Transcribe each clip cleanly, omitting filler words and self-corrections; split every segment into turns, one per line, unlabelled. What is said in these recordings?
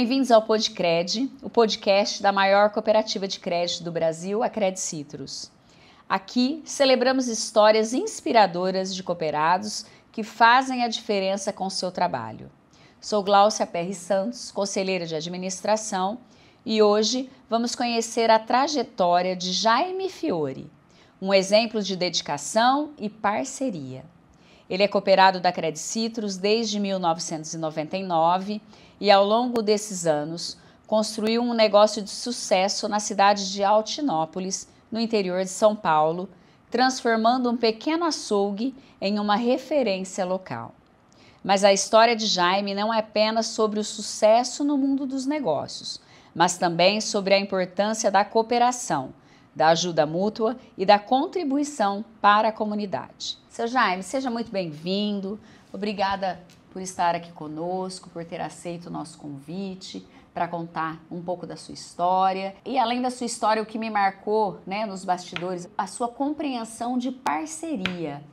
Bem-vindos ao Podcred, o podcast da maior cooperativa de crédito do Brasil, a CredCitrus. Aqui celebramos histórias inspiradoras de cooperados que fazem a diferença com o seu trabalho. Sou Gláucia Perry Santos, conselheira de administração, e hoje vamos conhecer a trajetória de Jaime Fiore, um exemplo de dedicação e parceria. Ele é cooperado da CredCitrus desde 1999 e, ao longo desses anos, construiu um negócio de sucesso na cidade de Altinópolis, no interior de São Paulo, transformando um pequeno açougue em uma referência local. Mas a história de Jaime não é apenas sobre o sucesso no mundo dos negócios, mas também sobre a importância da cooperação, da ajuda mútua e da contribuição para a comunidade. Seu Jaime, seja muito bem-vindo. Obrigada por estar aqui conosco, por ter aceito o nosso convite para contar um pouco da sua história. E além da sua história, o que me marcou, nos bastidores, a sua compreensão de parceria.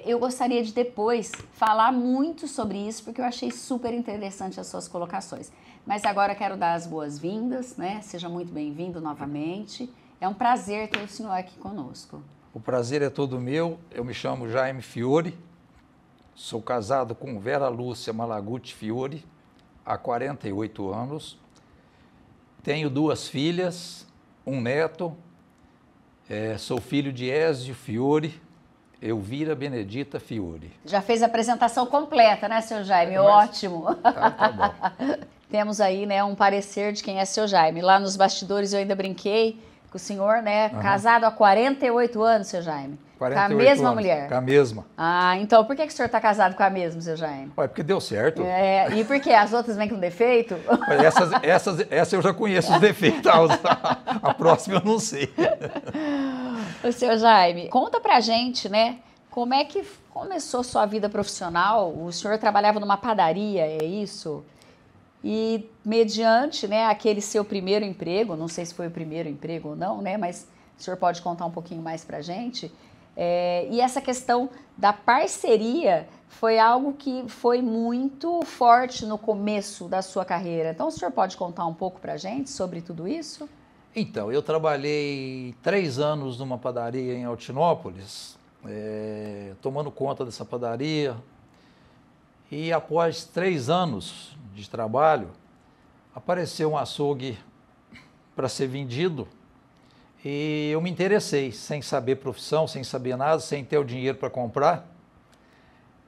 Eu gostaria de depois falar muito sobre isso, porque eu achei super interessante as suas colocações. Mas agora quero dar as boas-vindas, Seja muito bem-vindo novamente. É um prazer ter o senhor aqui conosco.
O prazer é todo meu. Eu me chamo Jaime Fiore, sou casado com Vera Lúcia Malaguti Fiore há 48 anos. Tenho 2 filhas, um neto. Sou filho de Ézio Fiore, Elvira Benedita Fiore.
Já fez a apresentação completa, seu Jaime? Ótimo.
Tá bom.
Temos aí, um parecer de quem é seu Jaime. Lá nos bastidores eu ainda brinquei com o senhor, casado há 48 anos, seu Jaime.
48
com a mesma
anos,
mulher?
Com a mesma.
Ah, então por que o senhor está casado com a mesma, seu Jaime?
Porque deu certo.
E por quê? As outras vêm com defeito?
Essa eu já conheço os defeitos, a próxima eu não sei.
O seu Jaime, conta pra gente, como é que começou sua vida profissional? O senhor trabalhava numa padaria, é isso? E mediante, aquele seu primeiro emprego, não sei se foi o primeiro emprego ou não, mas o senhor pode contar um pouquinho mais pra gente. E essa questão da parceria foi algo que foi muito forte no começo da sua carreira. Então, o senhor pode contar um pouco pra gente sobre tudo isso?
Então, eu trabalhei 3 anos numa padaria em Altinópolis, tomando conta dessa padaria. E após 3 anos de trabalho, apareceu um açougue para ser vendido e eu me interessei, sem saber profissão, sem saber nada, sem ter o dinheiro para comprar.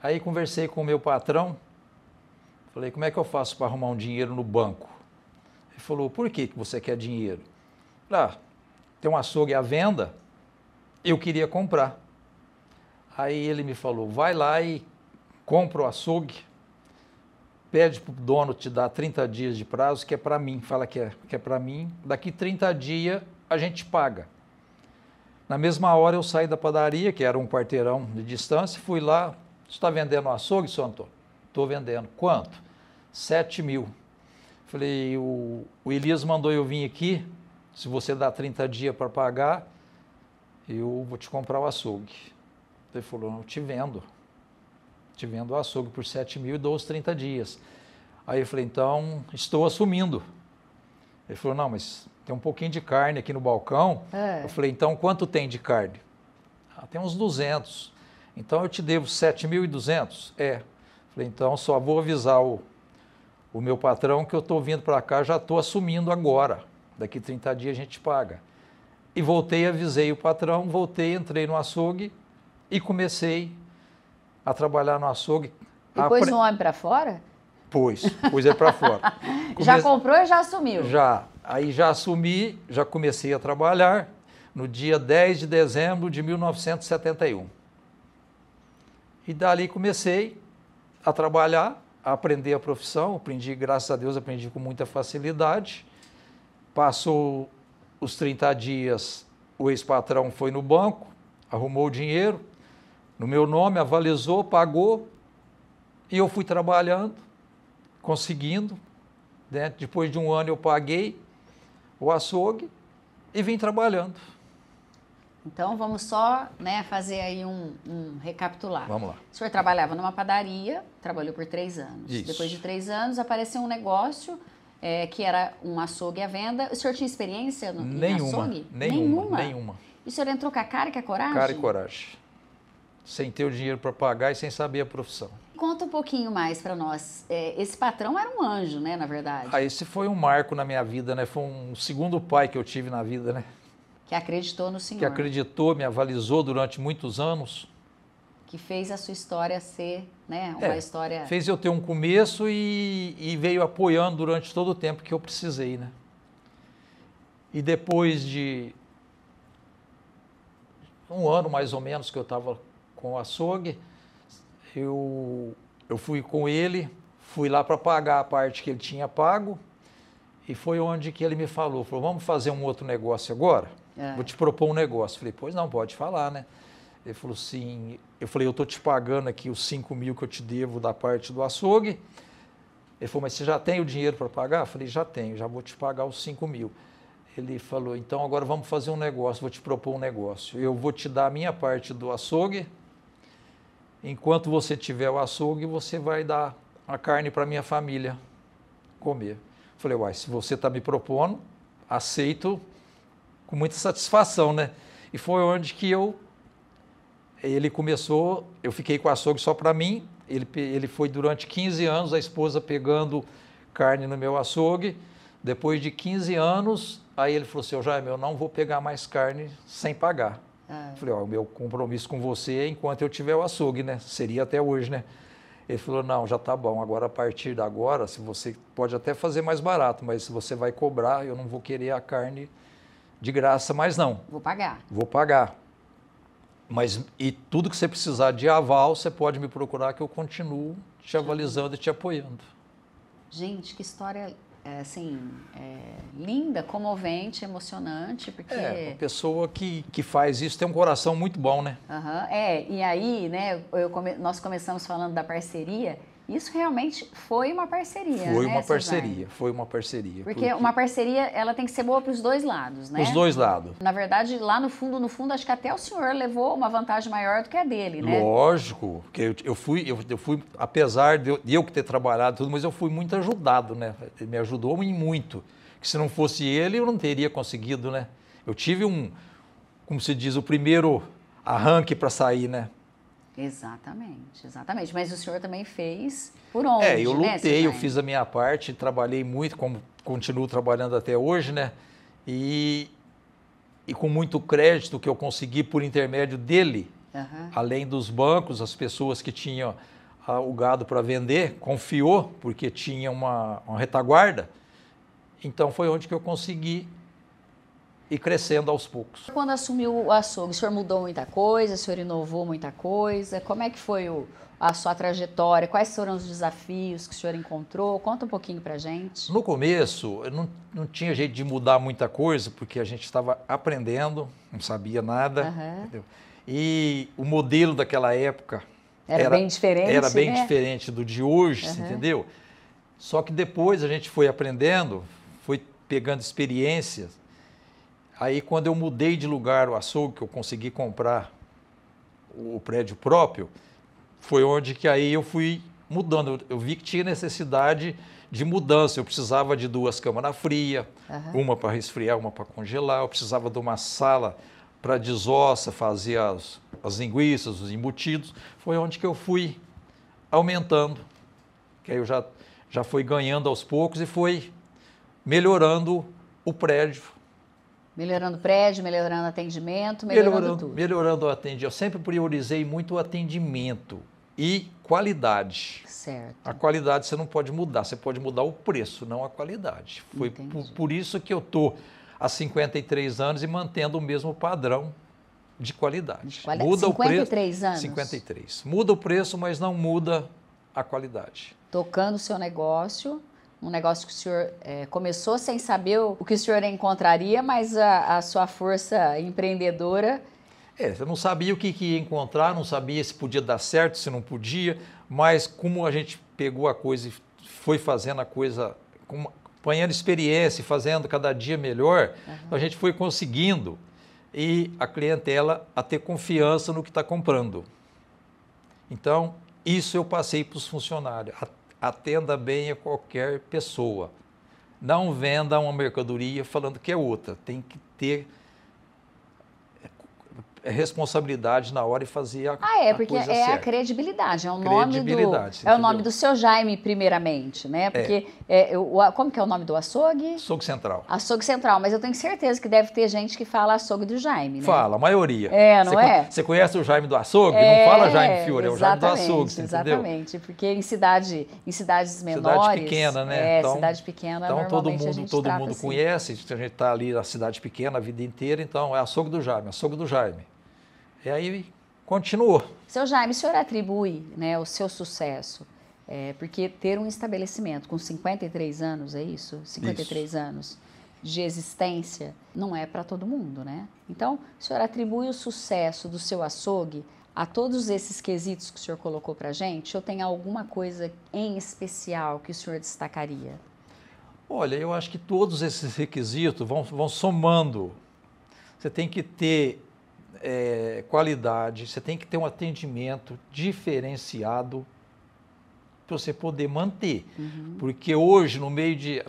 Aí conversei com o meu patrão, falei, como é que eu faço para arrumar um dinheiro no banco? Ele falou, por que você quer dinheiro? Falei, tem um açougue à venda, eu queria comprar. Aí ele me falou, vai lá e compra o açougue, pede para o dono te dar 30 dias de prazo, que é para mim, fala que é para mim, daqui 30 dias a gente paga. Na mesma hora eu saí da padaria, que era um quarteirão de distância, fui lá, você está vendendo o açougue, seu Antônio? Estou vendendo. Quanto? 7 mil. Falei, o Elias mandou eu vir aqui, se você dá 30 dias para pagar, eu vou te comprar o açougue. Ele falou, eu te vendo o açougue por 7 mil e dou os 30 dias. Aí eu falei, então, estou assumindo. Ele falou, não, mas tem um pouquinho de carne aqui no balcão. Eu falei, então, quanto tem de carne? Tem uns 200. Então, eu te devo 7.200? Falei, então, só vou avisar o meu patrão que eu estou vindo para cá, já estou assumindo agora. Daqui 30 dias a gente paga. E voltei, avisei o patrão, entrei no açougue e comecei a trabalhar no açougue.
E pôs o homem para fora?
Pôs ele para fora.
Já comprou e já assumiu?
Já. Aí já assumi, já comecei a trabalhar no dia 10 de dezembro de 1971. E dali comecei a trabalhar, a aprender a profissão. Aprendi, graças a Deus, aprendi com muita facilidade. Passou os 30 dias, o ex-patrão foi no banco, arrumou o dinheiro, no meu nome, avalizou, pagou, e eu fui trabalhando, conseguindo. Depois de 1 ano eu paguei o açougue e vim trabalhando.
Então, vamos só, né, fazer aí um recapitular.
Vamos lá.
O senhor trabalhava numa padaria, trabalhou por 3 anos.
Isso.
Depois de 3 anos, apareceu um negócio que era um açougue à venda. O senhor tinha experiência em açougue?
Nenhuma.
E o senhor entrou com a cara e com a coragem?
Cara e coragem. Sem ter o dinheiro para pagar e sem saber a profissão.
Conta um pouquinho mais para nós. Esse patrão era um anjo, né, na verdade?
Esse foi um marco na minha vida, né? Foi um segundo pai que eu tive na vida, né?
Que acreditou no senhor.
Que acreditou, me avalizou durante muitos anos.
Que fez a sua história ser, né, uma história...
Fez eu ter um começo e veio apoiando durante todo o tempo que eu precisei, né? E depois de um ano, mais ou menos, que eu estava com o açougue, eu fui com ele, fui lá para pagar a parte que ele tinha pago, e foi onde que ele me falou, vamos fazer um outro negócio agora? Vou te propor um negócio. Falei, pois não, pode falar, né? Ele falou assim, eu falei, eu estou te pagando aqui os 5 mil que eu te devo da parte do açougue. Ele falou, mas você já tem o dinheiro para pagar? Eu falei, já tenho, já vou te pagar os 5 mil. Ele falou, então agora vamos fazer um negócio, vou te propor um negócio. Eu vou te dar a minha parte do açougue, enquanto você tiver o açougue, você vai dar a carne para minha família comer. Eu falei, uai, se você está me propondo, aceito com muita satisfação, né? E foi onde que ele começou, eu fiquei com o açougue só para mim, ele foi durante 15 anos, a esposa pegando carne no meu açougue. Depois de 15 anos, aí ele falou assim, Jaime, eu não vou pegar mais carne sem pagar. Falei, o meu compromisso com você é enquanto eu tiver o açougue, né? Seria até hoje, né? Ele falou, não, já tá bom, agora a partir de agora, se você pode até fazer mais barato, mas se você vai cobrar, eu não vou querer a carne de graça mais não.
Vou pagar.
Vou pagar. Mas, e tudo que você precisar de aval, você pode me procurar que eu continuo te avalizando e te apoiando.
Gente, que história, assim, linda, comovente, emocionante, porque...
Uma pessoa que faz isso tem um coração muito bom, né?
E aí, né, nós começamos falando da parceria. Isso realmente foi uma parceria,
Foi
né,
uma parceria, foi uma parceria.
Porque uma parceria, ela tem que ser boa para os dois lados, né?
Os dois lados.
Na verdade, lá no fundo, acho que até o senhor levou uma vantagem maior do que a dele, né?
Lógico, porque eu fui, apesar de eu ter trabalhado tudo, mas eu fui muito ajudado, né? Ele me ajudou em muito. Que se não fosse ele, eu não teria conseguido, né? Eu tive como se diz, o primeiro arranque para sair, né?
Exatamente. Mas o senhor também fez por onde,
eu lutei,
né,
eu fiz a minha parte, trabalhei muito, como continuo trabalhando até hoje, né? E com muito crédito que eu consegui por intermédio dele, além dos bancos, as pessoas que tinham o gado para vender, confiou, porque tinha uma retaguarda. Então foi onde que eu consegui ir crescendo aos poucos.
Quando assumiu o açougue, o senhor mudou muita coisa, o senhor inovou muita coisa? Como é que foi a sua trajetória? Quais foram os desafios que o senhor encontrou? Conta um pouquinho pra gente.
No começo, eu não tinha jeito de mudar muita coisa, porque a gente estava aprendendo, não sabia nada. Entendeu? E o modelo daquela época
era bem diferente,
era bem diferente do de hoje, entendeu? Só que depois a gente foi aprendendo, foi pegando experiências. Aí, quando eu mudei de lugar o açougue, que eu consegui comprar o prédio próprio, foi onde que aí eu fui mudando. Eu vi que tinha necessidade de mudança. Eu precisava de 2 câmaras frias, uma para resfriar, uma para congelar. Eu precisava de uma sala para desossa, fazer as linguiças, os embutidos. Foi onde que eu fui aumentando. Que aí eu já fui ganhando aos poucos e foi melhorando o prédio.
Melhorando o prédio, melhorando o atendimento, melhorando tudo.
Melhorando o atendimento. Eu sempre priorizei muito o atendimento e qualidade.
Certo.
A qualidade você não pode mudar, você pode mudar o preço, não a qualidade. Foi por isso que eu estou há 53 anos e mantendo o mesmo padrão de qualidade. Muda
53 anos?
53. Muda o preço, mas não muda a qualidade.
Tocando o seu negócio... Um negócio que o senhor começou sem saber o que o senhor encontraria, mas a sua força empreendedora...
Eu não sabia o que ia encontrar, não sabia se podia dar certo, se não podia, mas como a gente pegou a coisa e foi fazendo a coisa, apanhando experiência e fazendo cada dia melhor, a gente foi conseguindo e a clientela a ter confiança no que está comprando. Então, isso eu passei para os funcionários. Atenda bem a qualquer pessoa. Não venda uma mercadoria falando que é outra. Tem que ter responsabilidade na hora e fazer a
porque
coisa
é
certa.
a credibilidade, é o
Credibilidade,
nome do seu Jaime, primeiramente, né? Porque, como que é o nome do açougue?
Açougue Central.
Açougue Central, mas eu tenho certeza que deve ter gente que fala açougue do Jaime, né?
Fala, a maioria.
Não é?
Você conhece o Jaime do açougue? Não fala Jaime Fiore, é o Jaime do açougue, você entendeu?
Exatamente, porque em cidades menores...
Cidade pequena, né?
Cidade pequena,
então
normalmente a gente
todo
trata
mundo
assim.
conhece, a gente está ali na cidade pequena a vida inteira, então é açougue do Jaime, açougue do Jaime. E aí continuou.
Seu Jaime, o senhor atribui, né, o seu sucesso, porque ter um estabelecimento com 53 anos, é isso? 53 anos de existência, não é para todo mundo, né? Então, o senhor atribui o sucesso do seu açougue a todos esses quesitos que o senhor colocou para a gente, ou tem alguma coisa em especial que o senhor destacaria?
Olha, eu acho que todos esses requisitos vão somando. Você tem que ter qualidade, você tem que ter um atendimento diferenciado para você poder manter. Porque hoje,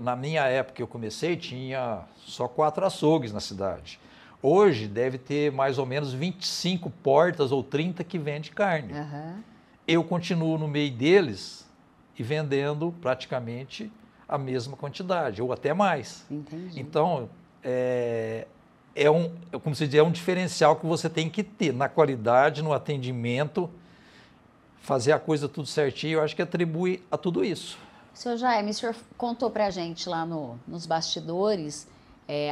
na minha época que eu comecei, tinha só 4 açougues na cidade. Hoje deve ter mais ou menos 25 portas ou 30 que vendem carne. Eu continuo no meio deles e vendendo praticamente a mesma quantidade, ou até mais.
Entendi.
Então, como se diz, é um diferencial que você tem que ter na qualidade, no atendimento, fazer a coisa tudo certinho, eu acho que atribui a tudo isso.
Seu Jaime, o senhor contou pra gente lá nos bastidores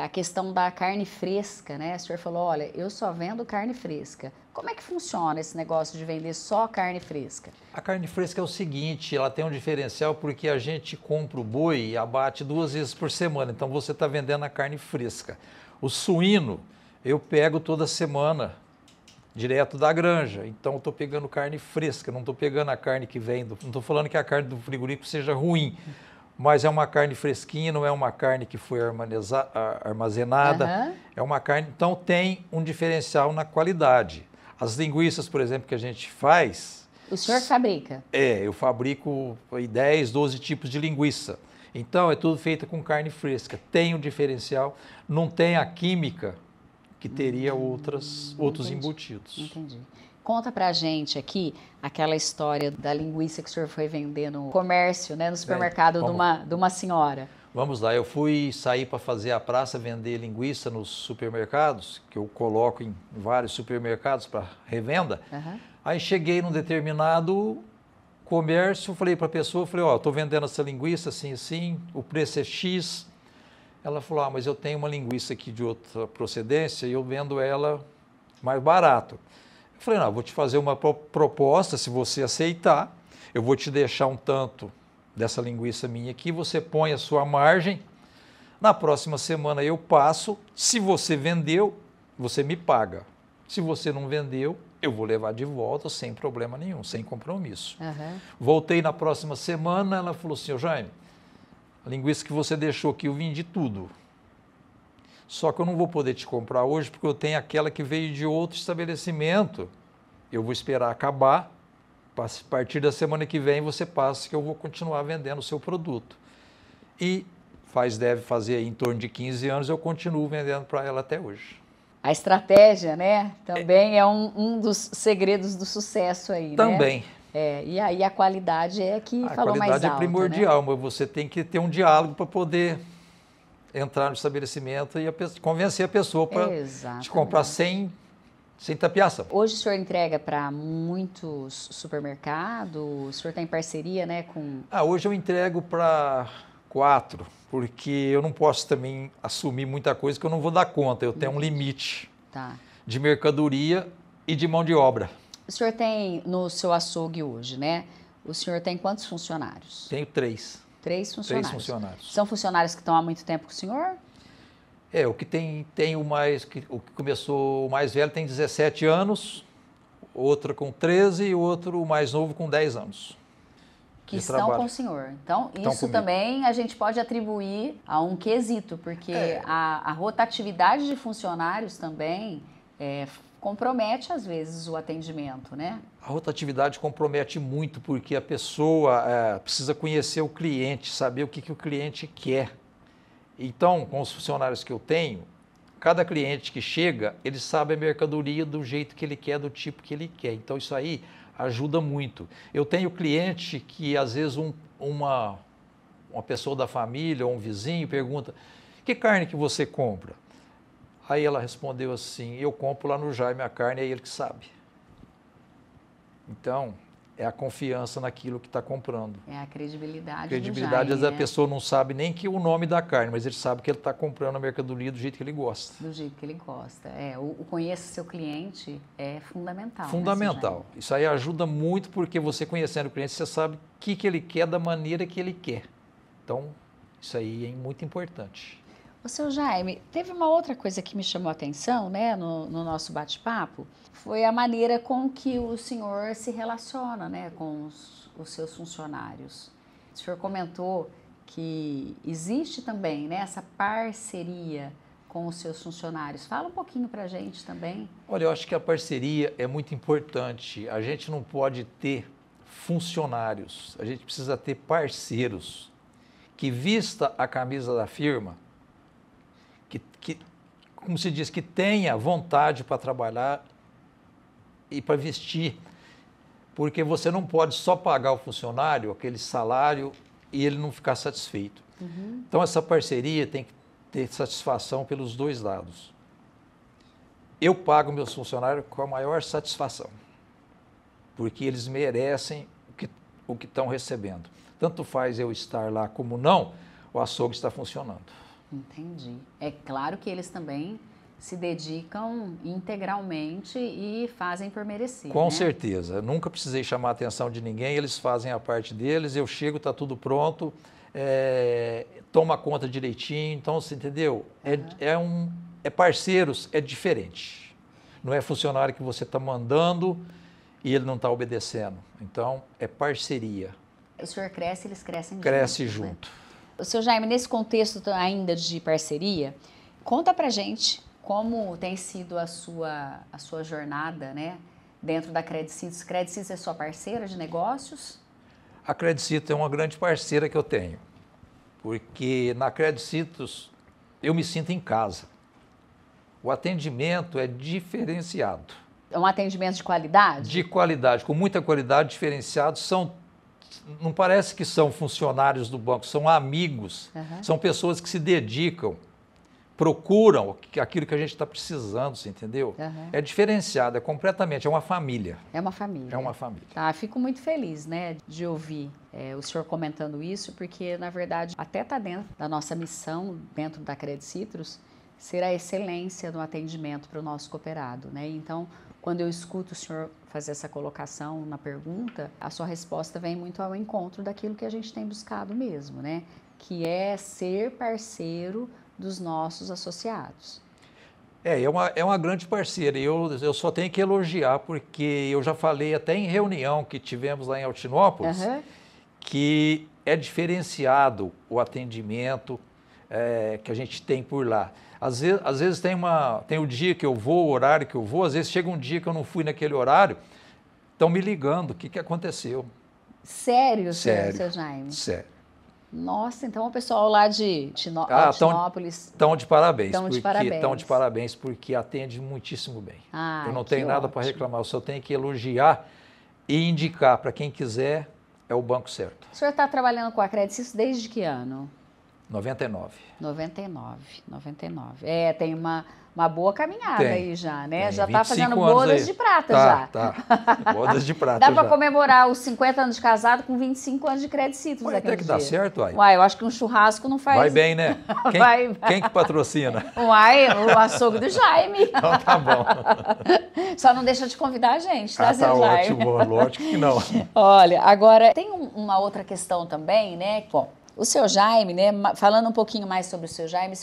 a questão da carne fresca, né? O senhor falou, olha, eu só vendo carne fresca. Como é que funciona esse negócio de vender só carne fresca?
A carne fresca é o seguinte, ela tem um diferencial porque a gente compra o boi e abate 2 vezes por semana, então você está vendendo a carne fresca. O suíno, eu pego toda semana, direto da granja. Então, eu estou pegando carne fresca, não estou pegando a carne que vem não estou falando que a carne do frigorífico seja ruim, mas é uma carne fresquinha, não é uma carne que foi armazenada, é uma carne... Então, tem um diferencial na qualidade. As linguiças, por exemplo, que a gente faz...
O senhor fabrica?
Eu fabrico 10, 12 tipos de linguiça. Então, é tudo feito com carne fresca. Tem um diferencial, não tem a química que teria outros embutidos.
Entendi. Conta pra gente aqui aquela história da linguiça que o senhor foi vender no comércio, né, no supermercado de uma senhora.
Vamos lá, eu sair para fazer a praça, vender linguiça nos supermercados, que eu coloco em vários supermercados para revenda. Aí cheguei num determinado comércio, falei para a pessoa, estou vendendo essa linguiça assim, assim, o preço é X. Ela falou, mas eu tenho uma linguiça aqui de outra procedência e eu vendo ela mais barato. Eu falei, não, vou te fazer uma proposta, se você aceitar, eu vou te deixar um tanto dessa linguiça minha aqui, você põe a sua margem, na próxima semana eu passo, se você vendeu, você me paga. Se você não vendeu, eu vou levar de volta sem problema nenhum, sem compromisso. Voltei na próxima semana, ela falou assim, Jaime, a linguiça que você deixou aqui, eu vendi tudo. Só que eu não vou poder te comprar hoje, porque eu tenho aquela que veio de outro estabelecimento. Eu vou esperar acabar, a partir da semana que vem você passa, que eu vou continuar vendendo o seu produto. E deve fazer aí em torno de 15 anos, eu continuo vendendo para ela até hoje.
A estratégia, né, também é um dos segredos do sucesso aí,
também.
Né? E aí a qualidade é que falou mais alto.
A qualidade é primordial, né? Mas você tem que ter um diálogo para poder entrar no estabelecimento e convencer a pessoa para te comprar sem tapeação.
Hoje o senhor entrega para muitos supermercados? O senhor está em parceria, né, com...
Hoje eu entrego para 4, porque eu não posso também assumir muita coisa que eu não vou dar conta. Eu tenho um limite de mercadoria e de mão de obra.
O senhor tem no seu açougue hoje, né? O senhor tem quantos funcionários?
Tenho 3.
3 funcionários.
3 funcionários.
São funcionários que estão há muito tempo com o senhor?
O que tem o que começou, o mais velho tem 17 anos, outro com 13 e outro, o mais novo, com 10 anos.
Que estão com o senhor. Então, isso também a gente pode atribuir a um quesito, porque a rotatividade de funcionários também compromete, às vezes, o atendimento, né?
A rotatividade compromete muito, porque a pessoa precisa conhecer o cliente, saber o que o cliente quer. Então, com os funcionários que eu tenho, cada cliente que chega, ele sabe a mercadoria do jeito que ele quer, do tipo que ele quer. Então, isso aí ajuda muito. Eu tenho cliente que, às vezes, uma pessoa da família ou um vizinho pergunta: que carne que você compra? Aí ela respondeu assim: eu compro lá no Jaime a carne, é ele que sabe. Então, é a confiança naquilo que está comprando.
É a credibilidade
do Jaime, às vezes a pessoa não sabe nem que o nome da carne, mas ele sabe que ele está comprando a mercadoria do jeito que ele gosta.
Do jeito que ele gosta. O conheça seu cliente é fundamental.
Fundamental. Isso aí ajuda muito, porque você conhecendo o cliente, você sabe o que ele quer da maneira que ele quer. Então, isso aí é muito importante.
O seu Jaime, teve uma outra coisa que me chamou a atenção, né, no nosso bate-papo, foi a maneira com que o senhor se relaciona, né, com os seus funcionários. O senhor comentou que existe também, né, essa parceria com os seus funcionários. Fala um pouquinho para a gente também.
Olha, eu acho que a parceria é muito importante. A gente não pode ter funcionários, a gente precisa ter parceiros que vista a camisa da firma, que, como se diz, que tenha vontade para trabalhar e para vestir, porque você não pode só pagar o funcionário aquele salário e ele não ficar satisfeito. Uhum. Então, essa parceria tem que ter satisfação pelos dois lados. Eu pago meus funcionários com a maior satisfação, porque eles merecem o que estão recebendo. Tanto faz eu estar lá como não, o açougue está funcionando.
Entendi. É claro que eles também se dedicam integralmente e fazem por merecer.
Com certeza. Eu nunca precisei chamar a atenção de ninguém, eles fazem a parte deles, eu chego, está tudo pronto, toma conta direitinho, então, você entendeu? É parceiros, é diferente. Não é funcionário que você está mandando e ele não está obedecendo. Então, é parceria.
O senhor cresce, eles crescem junto.
Cresce junto.
Né? O seu Jaime, nesse contexto ainda de parceria, conta pra gente como tem sido a sua jornada, né, dentro da Credicitos. Credicitos é sua parceira de negócios?
A Credicitos é uma grande parceira que eu tenho, porque na Credicitos eu me sinto em casa. O atendimento é diferenciado.
É um atendimento de qualidade?
De qualidade, com muita qualidade, diferenciado. Não parece que são funcionários do banco, são amigos, são pessoas que se dedicam, procuram aquilo que a gente está precisando, você entendeu? É diferenciado, é uma família.
É uma família.
É uma família.
Tá, fico muito feliz, né, de ouvir o senhor comentando isso, porque, na verdade, até está dentro da nossa missão, dentro da Credicitos, ser a excelência no atendimento para o nosso cooperado, né? Então, quando eu escuto o senhor fazer essa colocação na pergunta, a sua resposta vem muito ao encontro daquilo que a gente tem buscado mesmo, né? Que é ser parceiro dos nossos associados.
É uma grande parceira e eu só tenho que elogiar, porque eu já falei até em reunião que tivemos lá em Altinópolis, que é diferenciado o atendimento que a gente tem por lá. Às vezes tem o dia que eu vou, o horário que eu vou, às vezes chega um dia que eu não fui naquele horário, estão me ligando, o que aconteceu?
Sério,
Sério,
seu Jaime?
Sério.
Nossa, então o pessoal lá de Altinópolis...
Estão de parabéns.
Estão
de parabéns, porque atende muitíssimo bem. Eu não tenho nada para reclamar, eu só tenho que elogiar e indicar para quem quiser, é o banco certo.
O senhor está trabalhando com a Credicitos desde que ano?
99.
99. Tem uma boa caminhada aí já, né? Já está fazendo
bodas
de prata já.
Tá. Bodas de prata.
Dá para comemorar os 50 anos de casado com 25 anos de Credicitos.
Até que dá certo, uai.
Uai, eu acho que um churrasco não faz...
Vai bem, né? Quem que patrocina?
Uai, o açougue do Jaime.
Então tá bom.
Só não deixa de convidar a gente, tá, seu Jaime?
Ótimo, lógico que não.
Olha, agora, tem uma outra questão também, né? Bom, o seu Jaime, né, falando um pouquinho mais sobre o seu Jaime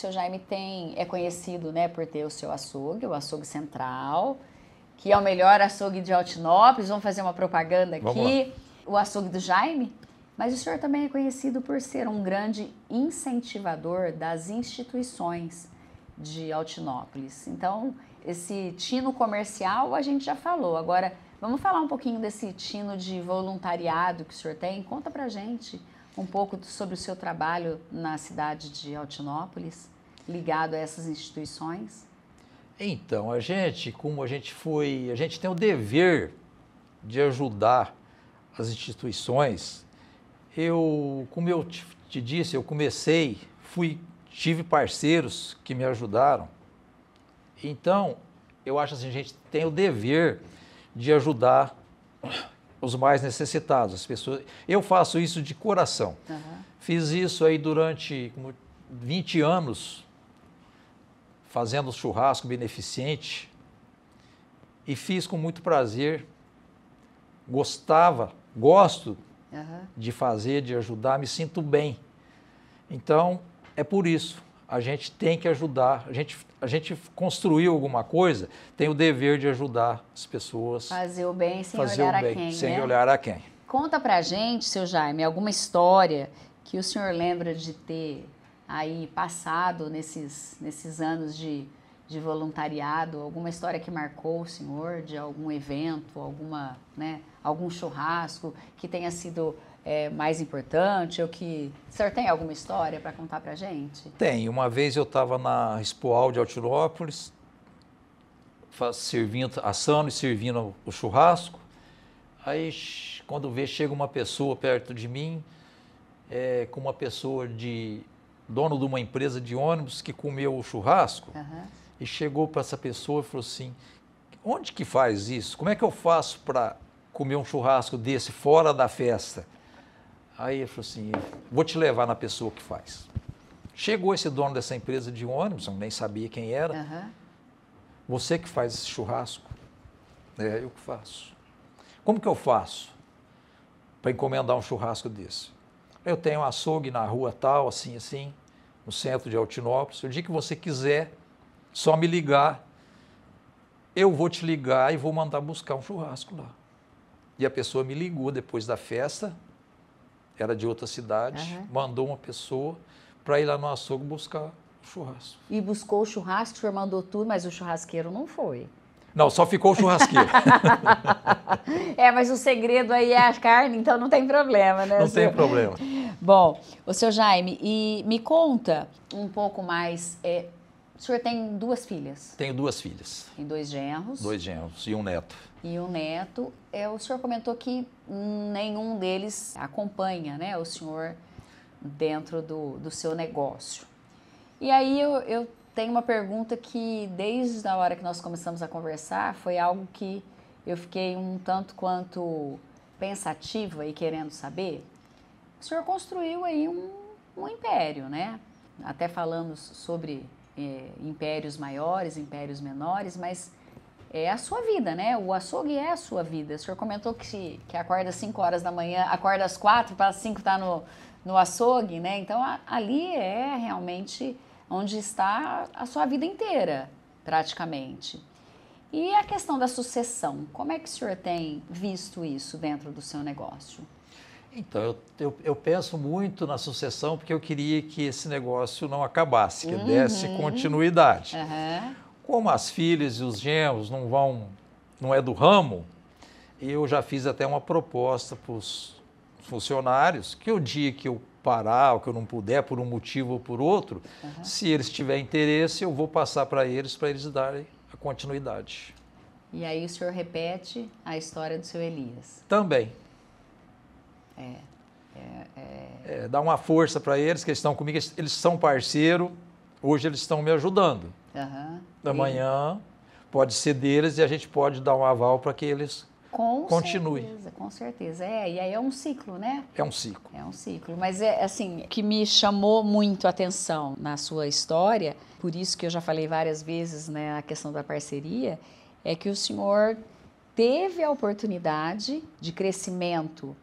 é conhecido, né, por ter o seu açougue, o açougue central, que é o melhor açougue de Altinópolis. Vamos fazer uma propaganda aqui. O açougue do Jaime Mas o senhor também é conhecido por ser um grande incentivador das instituições de Altinópolis. Então, esse tino comercial a gente já falou. Agora, vamos falar um pouquinho desse tino de voluntariado que o senhor tem? Conta pra gente um pouco sobre o seu trabalho na cidade de Altinópolis, ligado a essas instituições.
Então, a gente tem o dever de ajudar as instituições. Como eu te disse, eu tive parceiros que me ajudaram. Então, eu acho assim, a gente tem o dever de ajudar os mais necessitados, as pessoas. Eu faço isso de coração.
Uhum.
Fiz isso aí durante 20 anos, fazendo churrasco beneficente, e fiz com muito prazer. Gosto de fazer, de ajudar, me sinto bem. Então, é por isso, a gente tem que ajudar, a gente construiu alguma coisa, tem o dever de ajudar as pessoas.
Fazer o bem sem olhar a quem,
sem olhar a quem.
Conta pra gente, seu Jaime, alguma história que o senhor lembra de ter aí passado nesses anos de voluntariado, alguma história que marcou o senhor, de algum evento, algum churrasco que tenha sido mais importante, ou que... O senhor tem alguma história para contar pra gente? Tem.
Uma vez eu estava na Expoal de Altinópolis, assando e servindo o churrasco. Aí, quando chega uma pessoa perto de mim, com uma pessoa dono de uma empresa de ônibus que comeu o churrasco, e chegou para essa pessoa e falou assim, onde que faz isso? Como é que eu faço para comer um churrasco desse fora da festa? Aí ele falou assim, vou te levar na pessoa que faz. Chegou esse dono dessa empresa de ônibus, eu nem sabia quem era. Você que faz esse churrasco? Eu que faço. Como que eu faço para encomendar um churrasco desse? Eu tenho um açougue na rua tal, assim, no centro de Altinópolis. O dia que você quiser, só me ligar, eu vou te ligar e vou mandar buscar um churrasco lá. E a pessoa me ligou depois da festa, era de outra cidade, mandou uma pessoa para ir lá no açougue buscar o churrasco.
E buscou o churrasco, o senhor mandou tudo, mas o churrasqueiro não foi.
Não, só ficou o churrasqueiro.
Mas o segredo aí é a carne, então não tem problema, né?
Não tem problema.
Bom, o seu Jaime, e me conta um pouco mais, o senhor tem 2 filhas?
Tenho 2 filhas.
Tem 2 genros?
2 genros e um neto.
E um neto. O senhor comentou que nenhum deles acompanha, né, o senhor dentro do seu negócio. E aí eu tenho uma pergunta que desde a hora que nós começamos a conversar foi algo que eu fiquei um tanto quanto pensativa e querendo saber. O senhor construiu aí um império, né? Até falando sobre impérios maiores, impérios menores, mas é a sua vida, né? O açougue é a sua vida. O senhor comentou que acorda às 5 horas da manhã, acorda às 4 para as 5 estar no açougue, né? Então, ali é realmente onde está a sua vida inteira, praticamente. E a questão da sucessão, como é que o senhor tem visto isso dentro do seu negócio?
Então, eu penso muito na sucessão porque eu queria que esse negócio não acabasse, que desse continuidade. Como as filhas e os genros não é do ramo, eu já fiz até uma proposta para os funcionários que o dia que eu parar, ou que eu não puder, por um motivo ou por outro, se eles tiverem interesse, eu vou passar para eles darem a continuidade.
E aí o senhor repete a história do seu Elias?
Também. Dá uma força para eles, que eles estão comigo, eles são parceiro, hoje eles estão me ajudando. Amanhã pode ser deles e a gente pode dar um aval para que eles continuem.
Com certeza. E aí é um ciclo, né?
É um ciclo.
É um ciclo. Mas assim, o que me chamou muito a atenção na sua história, por isso que eu já falei várias vezes, né, a questão da parceria, é que o senhor teve a oportunidade de crescimento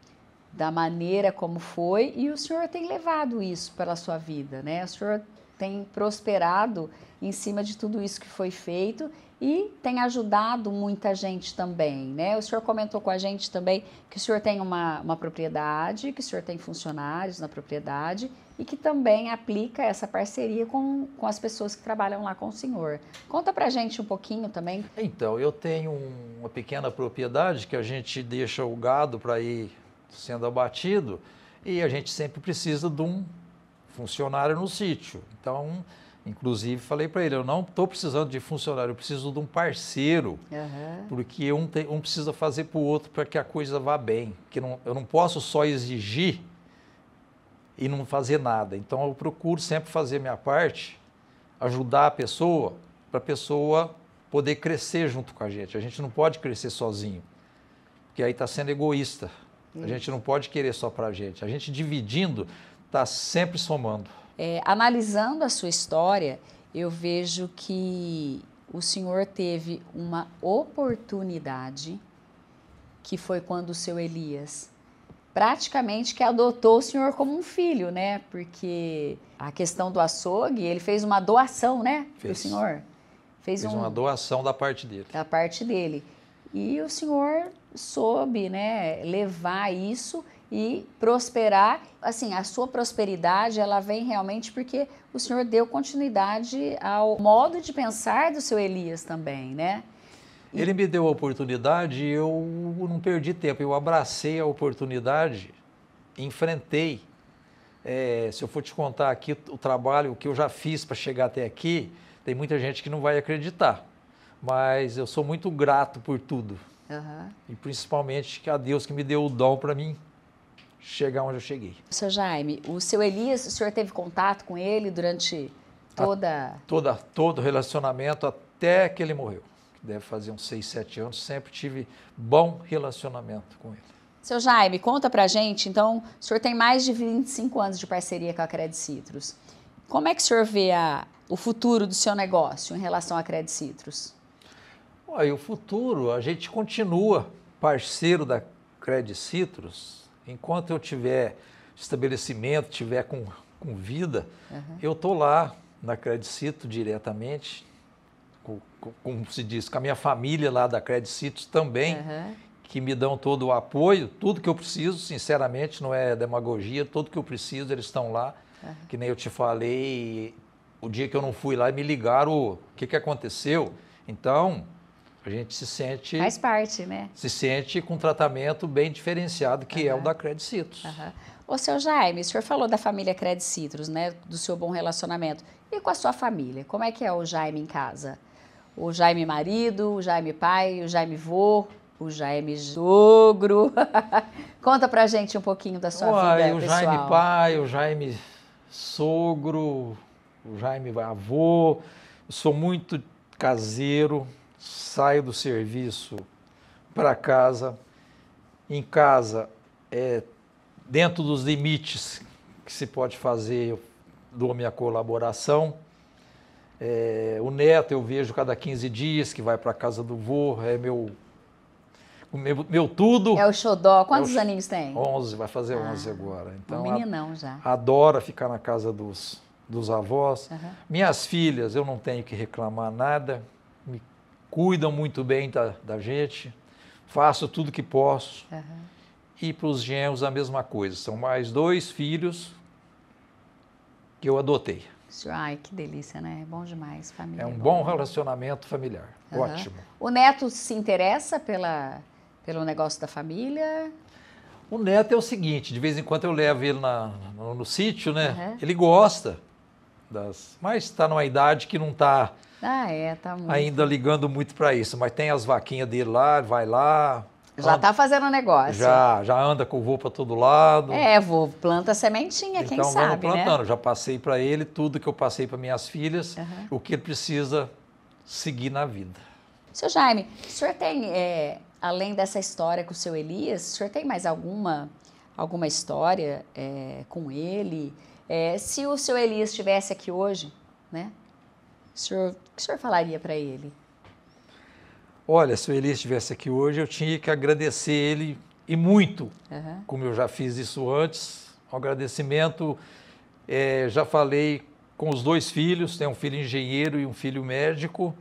da maneira como foi e o senhor tem levado isso pela sua vida, né? O senhor tem prosperado em cima de tudo isso que foi feito e tem ajudado muita gente também, né? O senhor comentou com a gente também que o senhor tem uma propriedade, que o senhor tem funcionários na propriedade e que também aplica essa parceria com as pessoas que trabalham lá com o senhor. Conta pra gente um pouquinho também.
Então, eu tenho uma pequena propriedade que a gente deixa o gado para ir sendo abatido e a gente sempre precisa de um funcionário no sítio. Então, inclusive, falei para ele, eu não estou precisando de funcionário, eu preciso de um parceiro, porque um precisa fazer para o outro para que a coisa vá bem. Que eu não posso só exigir e não fazer nada. Então, eu procuro sempre fazer minha parte, ajudar a pessoa, para a pessoa poder crescer junto com a gente. A gente não pode crescer sozinho, porque aí está sendo egoísta. A gente não pode querer só para a gente. A gente dividindo está sempre somando.
Analisando a sua história, eu vejo que o senhor teve uma oportunidade, que foi quando o seu Elias praticamente que adotou o senhor como um filho, né? Porque a questão do açougue, ele fez uma doação, né? Para o senhor.
Fez uma doação da parte dele.
Da parte dele. E o senhor soube, né, levar isso e prosperar. Assim, a sua prosperidade, ela vem realmente porque o senhor deu continuidade ao modo de pensar do seu Elias também, né?
Ele me deu a oportunidade e eu não perdi tempo. Eu abracei a oportunidade, enfrentei. Se eu for te contar aqui o trabalho que eu já fiz para chegar até aqui, tem muita gente que não vai acreditar. Mas eu sou muito grato por tudo. E principalmente a Deus que me deu o dom para mim chegar onde eu cheguei.
Seu Jaime, o seu Elias, o senhor teve contato com ele durante
todo o relacionamento até que ele morreu. Deve fazer uns 6, 7 anos, sempre tive bom relacionamento com ele.
Seu Jaime, conta pra gente, então, o senhor tem mais de 25 anos de parceria com a Credit Citrus. Como é que o senhor vê o futuro do seu negócio em relação à Credit Citrus?
O futuro, a gente continua parceiro da Credit Citrus. Enquanto eu tiver estabelecimento, tiver com vida, eu estou lá na Credit Citrus diretamente, como se diz, com a minha família lá da Credit Citrus também, que me dão todo o apoio, tudo que eu preciso, sinceramente, não é demagogia, tudo que eu preciso, eles estão lá. Que nem eu te falei, o dia que eu não fui lá, me ligaram o que aconteceu. Então, a gente se sente...
Faz parte, né?
Se sente com um tratamento bem diferenciado, que é o da Credit Citrus.
Ô, seu Jaime, o senhor falou da família Credit Citrus, né? Do seu bom relacionamento. E com a sua família? Como é que é o Jaime em casa? O Jaime marido, o Jaime pai, o Jaime vô, o Jaime sogro. Conta pra gente um pouquinho da sua vida pessoal.
O Jaime pai, o Jaime sogro, o Jaime avô. Eu sou muito caseiro, saio do serviço para casa. Em casa, dentro dos limites que se pode fazer, eu dou minha colaboração. O neto eu vejo cada 15 dias, que vai para a casa do vô, é meu tudo.
É o xodó. Quantos aninhos tem?
11, vai fazer 11 agora. Então,
um meninão já.
Adora ficar na casa dos avós. Minhas filhas, eu não tenho que reclamar nada, me cuidam muito bem da gente, faço tudo que posso. E para os genros a mesma coisa, são mais 2 filhos que eu adotei.
Ai, que delícia, né? É bom demais, família.
É um bom relacionamento familiar, ótimo.
O neto se interessa pelo negócio da família?
O neto é o seguinte, de vez em quando eu levo ele no sítio, né? Ele gosta, mas está numa idade que não está
tá muito.
ainda ligando muito para isso. Mas tem as vaquinhas dele lá, vai lá.
Já está fazendo negócio.
Já anda com o vô para todo lado.
Vô, planta sementinha, quem sabe,
vamos plantando.
né?
Já passei para ele tudo que eu passei para minhas filhas, o que ele precisa seguir na vida.
Seu Jaime, o senhor tem, além dessa história com o seu Elias, o senhor tem mais alguma história com ele? Se o seu Elias estivesse aqui hoje, né? O que o senhor falaria para ele?
Olha, se o Elias estivesse aqui hoje, eu tinha que agradecer ele, e muito, como eu já fiz isso antes. Um agradecimento, já falei com os 2 filhos, tem um filho engenheiro e um filho médico.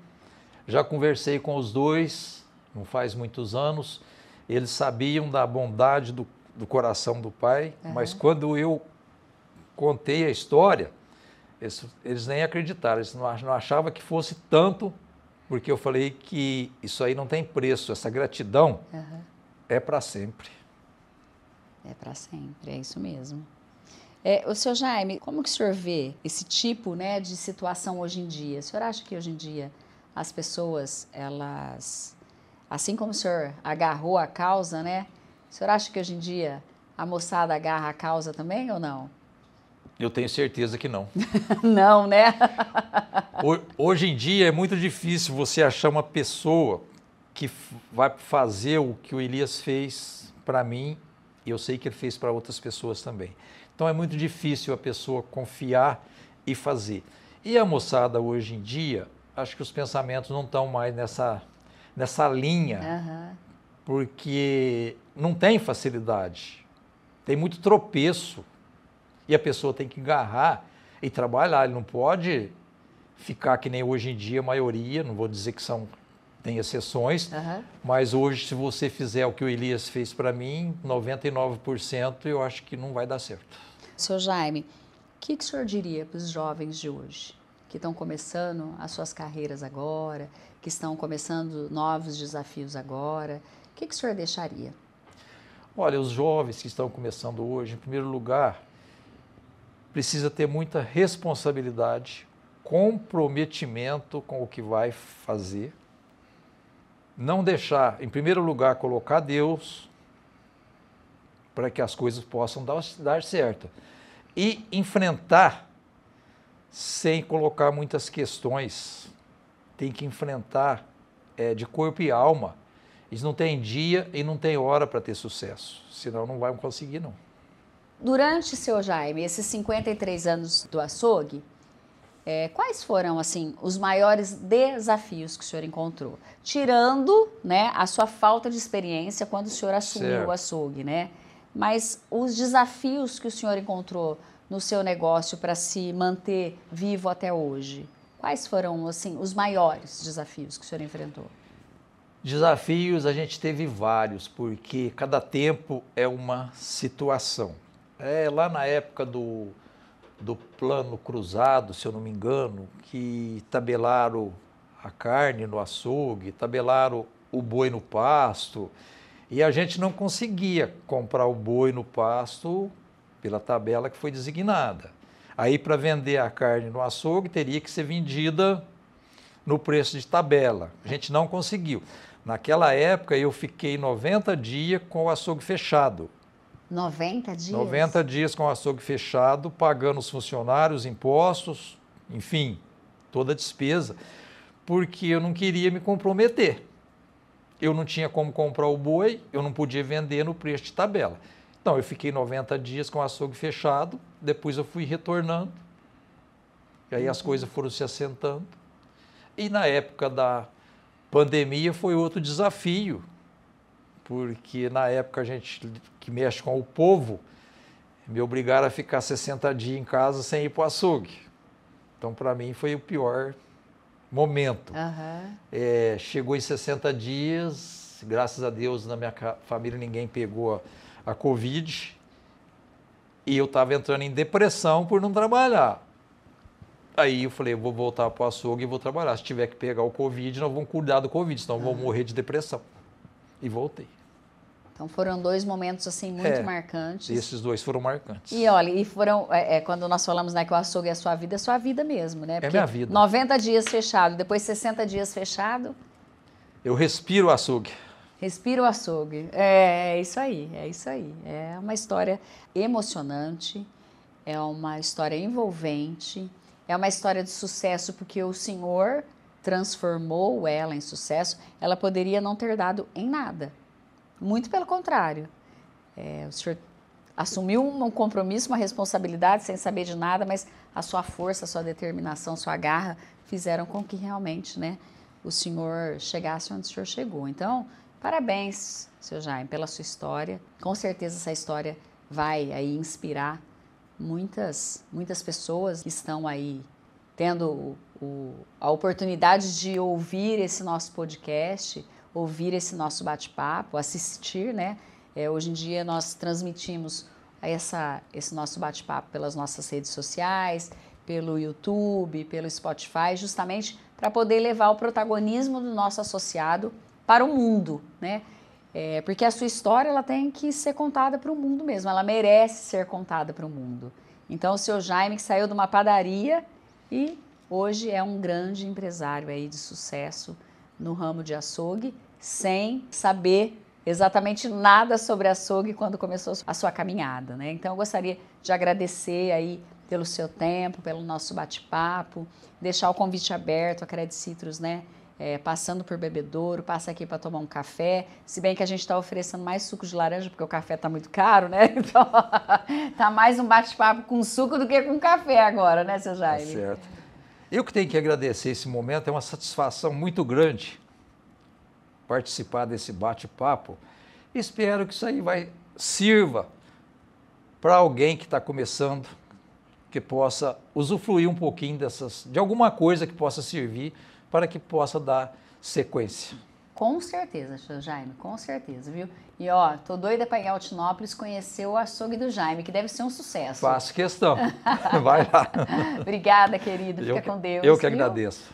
Já conversei com os dois, não faz muitos anos, eles sabiam da bondade do coração do pai, mas quando eu contei a história, eles nem acreditaram, eles não achavam que fosse tanto, porque eu falei que isso aí não tem preço, essa gratidão é para sempre.
É para sempre, é isso mesmo. O senhor Jaime, como que o senhor vê esse tipo, né, de situação hoje em dia? O senhor acha que hoje em dia as pessoas, elas, assim como o senhor agarrou a causa, né? O senhor acha que hoje em dia a moçada agarra a causa também ou não?
Eu tenho certeza que não.
Não, né?
Hoje em dia é muito difícil você achar uma pessoa que vai fazer o que o Elias fez para mim, e eu sei que ele fez para outras pessoas também. Então é muito difícil a pessoa confiar e fazer. E a moçada hoje em dia, acho que os pensamentos não estão mais nessa linha, porque não tem facilidade, tem muito tropeço, e a pessoa tem que agarrar e trabalhar, ele não pode ficar que nem hoje em dia a maioria, não vou dizer que tem exceções, mas hoje se você fizer o que o Elias fez para mim, 99% eu acho que não vai dar certo.
Seu Jaime, o que o senhor diria para os jovens de hoje, que estão começando as suas carreiras agora, que estão começando novos desafios agora, o que o senhor deixaria?
Olha, os jovens que estão começando hoje, em primeiro lugar, precisa ter muita responsabilidade, comprometimento com o que vai fazer, não deixar, em primeiro lugar, colocar Deus para que as coisas possam dar certo e enfrentar sem colocar muitas questões, tem que enfrentar de corpo e alma. Eles não têm dia e não têm hora para ter sucesso, senão não vão conseguir não.
Durante, seu Jaime, esses 53 anos do açougue, quais foram, assim, os maiores desafios que o senhor encontrou? Tirando, né, a sua falta de experiência quando o senhor assumiu o açougue, né? Mas os desafios que o senhor encontrou no seu negócio para se manter vivo até hoje, quais foram, assim, os maiores desafios que o senhor enfrentou?
Desafios a gente teve vários, porque cada tempo é uma situação. Lá na época do plano cruzado, se eu não me engano, que tabelaram a carne no açougue, tabelaram o boi no pasto, e a gente não conseguia comprar o boi no pasto pela tabela que foi designada. Aí, para vender a carne no açougue, teria que ser vendida no preço de tabela. A gente não conseguiu. Naquela época, eu fiquei 90 dias com o açougue fechado.
90 dias?
90 dias com o açougue fechado, pagando os funcionários, impostos, enfim, toda a despesa, porque eu não queria me comprometer. Eu não tinha como comprar o boi, eu não podia vender no preço de tabela. Então, eu fiquei 90 dias com o açougue fechado, depois eu fui retornando, e aí as coisas foram se assentando. E na época da pandemia foi outro desafio, porque na época a gente que mexe com o povo, me obrigaram a ficar 60 dias em casa sem ir para o açougue. Então, para mim, foi o pior momento. Chegou em 60 dias, graças a Deus, na minha família ninguém pegou a Covid, e eu estava entrando em depressão por não trabalhar. Aí eu falei, eu vou voltar para o açougue e vou trabalhar. Se tiver que pegar o Covid, nós vamos cuidar do Covid, senão eu vou morrer de depressão. E voltei.
Então foram dois momentos assim muito marcantes.
Esses dois foram marcantes.
E olha, e foram, quando nós falamos, né, que o açougue é a sua vida mesmo, né? Porque
é minha vida.
90 dias fechado, depois 60 dias fechado.
Eu respiro o açougue.
Respira o açougue. É isso aí, é isso aí. É uma história emocionante, é uma história envolvente, é uma história de sucesso porque o Senhor transformou ela em sucesso. Ela poderia não ter dado em nada. Muito pelo contrário. O senhor assumiu um compromisso, uma responsabilidade sem saber de nada, mas a sua força, a sua determinação, a sua garra fizeram com que realmente, né, o senhor chegasse onde o senhor chegou. Então, parabéns, seu Jaime, pela sua história. Com certeza essa história vai aí inspirar muitas pessoas que estão aí tendo a oportunidade de ouvir esse nosso podcast, ouvir esse nosso bate-papo, assistir, né? Hoje em dia nós transmitimos esse nosso bate-papo pelas nossas redes sociais, pelo YouTube, pelo Spotify, justamente para poder levar o protagonismo do nosso associado para o mundo, né? Porque a sua história ela tem que ser contada para o mundo mesmo, ela merece ser contada para o mundo. Então o seu Jaime, que saiu de uma padaria e hoje é um grande empresário aí de sucesso no ramo de açougue, sem saber exatamente nada sobre açougue quando começou a sua caminhada, né? Então eu gostaria de agradecer aí pelo seu tempo, pelo nosso bate-papo, deixar o convite aberto, a Credit Citrus, né? Passando por Bebedouro, passa aqui para tomar um café, se bem que a gente está oferecendo mais suco de laranja, porque o café está muito caro, né? Então, tá mais um bate-papo com suco do que com café agora, né, seu Jaime?
Tá certo. Eu que tenho que agradecer esse momento, é uma satisfação muito grande participar desse bate-papo. Espero que isso aí sirva para alguém que está começando, que possa usufruir um pouquinho de alguma coisa que possa servir para que possa dar sequência.
Com certeza, seu Jaime, com certeza, viu? E ó, tô doida para ir a Altinópolis conhecer o açougue do Jaime, que deve ser um sucesso.
Faço questão. Vai lá.
Obrigada, querido. Fica com Deus.
Eu que
viu?
agradeço.